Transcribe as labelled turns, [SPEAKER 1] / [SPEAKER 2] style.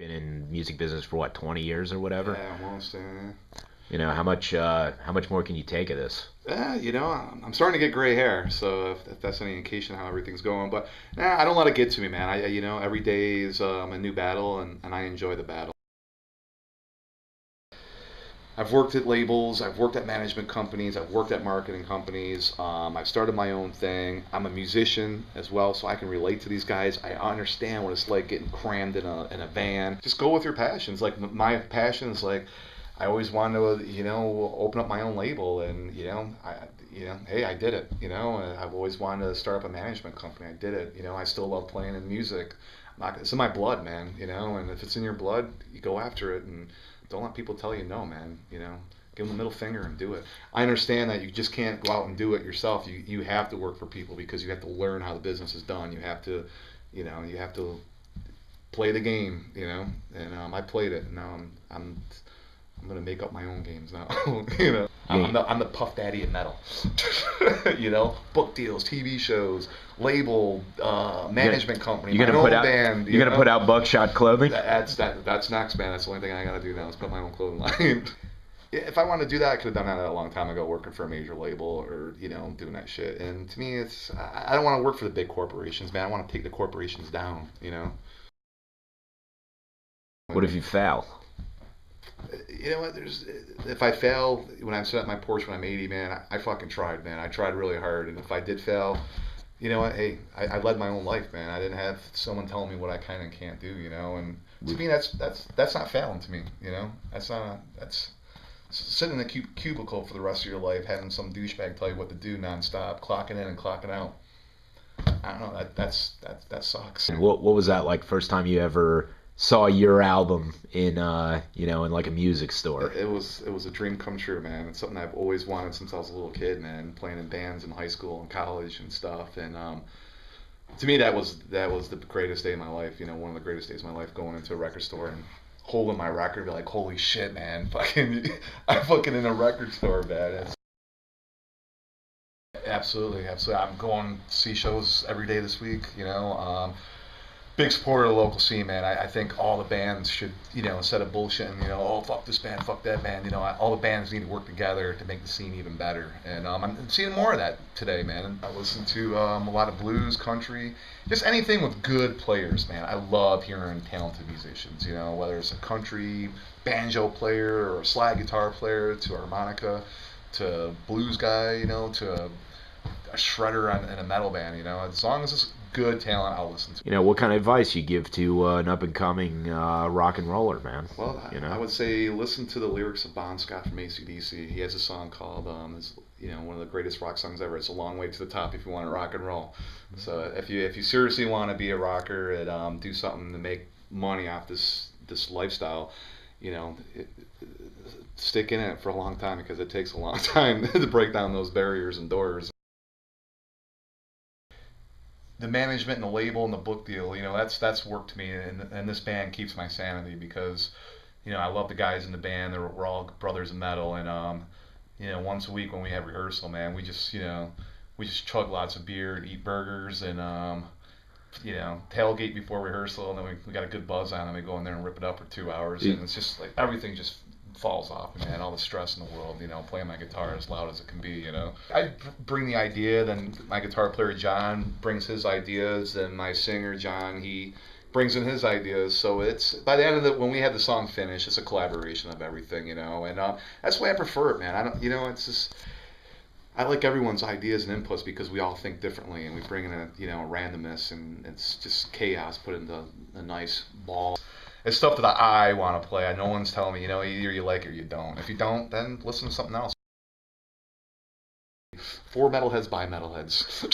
[SPEAKER 1] been in music business for what, 20 years or whatever?
[SPEAKER 2] Yeah, almost.
[SPEAKER 1] You know, how much more can you take of this?
[SPEAKER 2] You know, I'm starting to get gray hair, so if that's any indication how everything's going. But I don't let it get to me, man. You know, every day is a new battle, and I enjoy the battle. I've worked at labels, I've worked at management companies, I've worked at marketing companies. I've started my own thing. I'm a musician as well, so I can relate to these guys. I understand what it's like getting crammed in a van. Just go with your passions. Like my passion is like, I always wanted to, you know, open up my own label, and hey, I did it. You know, I've always wanted to start up a management company. I did it. You know, I still love playing in music. It's in my blood, man. You know, and if it's in your blood, you go after it, and don't let people tell you no, man. You know, give them the middle finger and do it. I understand that you just can't go out and do it yourself. You have to work for people because you have to learn how the business is done. You have to, you have to play the game. You know, and I played it. And now I'm gonna make up my own games now. You know, I'm the Puff Daddy of metal. You know, book deals, TV shows, label, management company, my own band.
[SPEAKER 1] You're gonna put out Buckshot clothing?
[SPEAKER 2] That's next, man. That's the only thing I gotta do now is put my own clothing line. If I wanted to do that, I could have done that a long time ago, working for a major label or doing that shit. And to me, I don't want to work for the big corporations, man. I want to take the corporations down. You know.
[SPEAKER 1] What if you fail?
[SPEAKER 2] You know what? If I fail when I'm sitting at my porch when I'm 80, man, I fucking tried, man. I tried really hard, and if I did fail, you know what? Hey, I led my own life, man. I didn't have someone telling me what I can and can't do, you know. And to me, that's not failing to me, you know. That's sitting in a cubicle for the rest of your life, having some douchebag tell you what to do nonstop, clocking in and clocking out. I don't know. That sucks.
[SPEAKER 1] And what was that like? First time you ever saw your album in in like a music store?
[SPEAKER 2] It was a dream come true, man. It's something I've always wanted since I was a little kid, man. Playing in bands in high school and college and stuff. And to me, that was the greatest day of my life. You know, one of the greatest days of my life, going into a record store and holding my record, be like, holy shit, man! I'm fucking in a record store, man. Absolutely. I'm going to see shows every day this week. You know. Big supporter of the local scene, man. I think all the bands should, instead of bullshitting, oh, fuck this band, fuck that band, all the bands need to work together to make the scene even better. And I'm seeing more of that today, man. I listen to a lot of blues, country, just anything with good players, man. I love hearing talented musicians, whether it's a country banjo player or a slide guitar player to a harmonica to a blues guy, to a shredder in a metal band, as long as it's good talent, I'll listen to.
[SPEAKER 1] What kind of advice you give to an up-and-coming rock and roller, man?
[SPEAKER 2] Well, I would say listen to the lyrics of Bon Scott from AC/DC. He has a song called, one of the greatest rock songs ever. It's A Long Way to the Top if you want to rock and roll. So if you seriously want to be a rocker and do something to make money off this lifestyle, stick in it for a long time, because it takes a long time to break down those barriers and doors. The management and the label and the book deal, that's work to me, and this band keeps my sanity because, I love the guys in the band. We're all brothers in metal, and once a week when we have rehearsal, man, we just chug lots of beer and eat burgers and tailgate before rehearsal, and then we got a good buzz on, and we go in there and rip it up for 2 hours, and it's just like everything just falls off, man. All the stress in the world, playing my guitar as loud as it can be, I bring the idea, then my guitar player John brings his ideas, and my singer John, he brings in his ideas. So it's, by the end of when we have the song finished, it's a collaboration of everything, and that's the way I prefer it, man. I don't, it's just, I like everyone's ideas and inputs because we all think differently, and we bring in a randomness, and it's just chaos put into a nice ball. It's stuff that I want to play. No one's telling me, either you like it or you don't. If you don't, then listen to something else. For metalheads by metalheads.